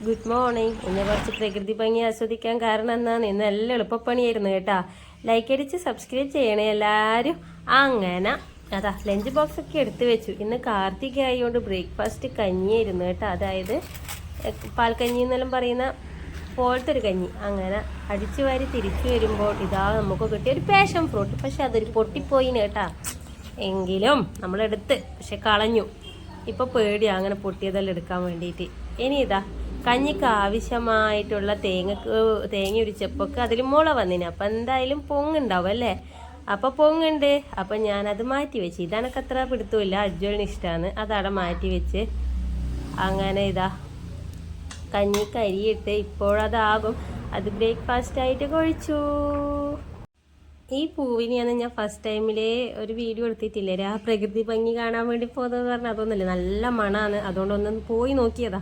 Good morning. ഇന്ന് കുറച്ച് പ്രകൃതി ഭംഗി ആസ്വദിക്കാൻ കാരണം എന്നാണ് ഇന്ന് എല്ലാം എളുപ്പപ്പണിയായിരുന്നു കേട്ടാ. ലൈക്ക് അടിച്ച് സബ്സ്ക്രൈബ് ചെയ്യണേ എല്ലാവരും. അങ്ങനെ അതാ ലഞ്ച് ബോക്സ് ഒക്കെ എടുത്തു വെച്ചു. ഇന്ന് കാർത്തിക ആയതുകൊണ്ട് ബ്രേക്ക്ഫാസ്റ്റ് കഞ്ഞിയായിരുന്നു കേട്ടോ. അതായത് പാൽക്കഞ്ഞി എന്നെല്ലാം പറയുന്ന പോലത്തെ ഒരു കഞ്ഞി. അങ്ങനെ അടിച്ചു വാരി തിരിച്ചു വരുമ്പോൾ ഇതാ നമുക്ക് കിട്ടിയ ഒരു പാഷൻ ഫ്രൂട്ട്. പക്ഷെ അതൊരു പൊട്ടിപ്പോയി കേട്ടാ. എങ്കിലും നമ്മളെടുത്ത് പക്ഷെ കളഞ്ഞു. ഇപ്പോൾ പേടിയാണ് അങ്ങനെ പൊട്ടിയതെല്ലാം എടുക്കാൻ വേണ്ടിയിട്ട്. ഇനി ഇതാ കഞ്ഞിക്ക് ആവശ്യമായിട്ടുള്ള തേങ്ങ ഉരിച്ചപ്പൊക്കെ അതിൽ മുള വന്നിന്. അപ്പം എന്തായാലും പൊങ്ങുണ്ടാവും അല്ലേ. അപ്പം പൊങ്ങുണ്ട്. അപ്പം ഞാനത് മാറ്റി വെച്ച്. ഇതെനക്ക് അത്ര പിടുത്തമില്ല, അജ്വലിന് ഇഷ്ടമാണ്. അതവിടെ മാറ്റി വെച്ച് അങ്ങനെ ഇതാ കഞ്ഞി കരിയിട്ട് ഇപ്പോഴതാകും. അത് ബ്രേക്ക്ഫാസ്റ്റ് ആയിട്ട് കഴിച്ചു. ഈ പൂവിനെയാണ് ഞാൻ ഫസ്റ്റ് ടൈമിലേ ഒരു വീഡിയോ എടുത്തിട്ടില്ലേ, ആ പ്രകൃതി ഭംഗി കാണാൻ വേണ്ടി പോകുന്നത് പറഞ്ഞാൽ അതൊന്നുമില്ല, നല്ല മണമാണ്. അതുകൊണ്ടൊന്നും പോയി നോക്കിയതാ.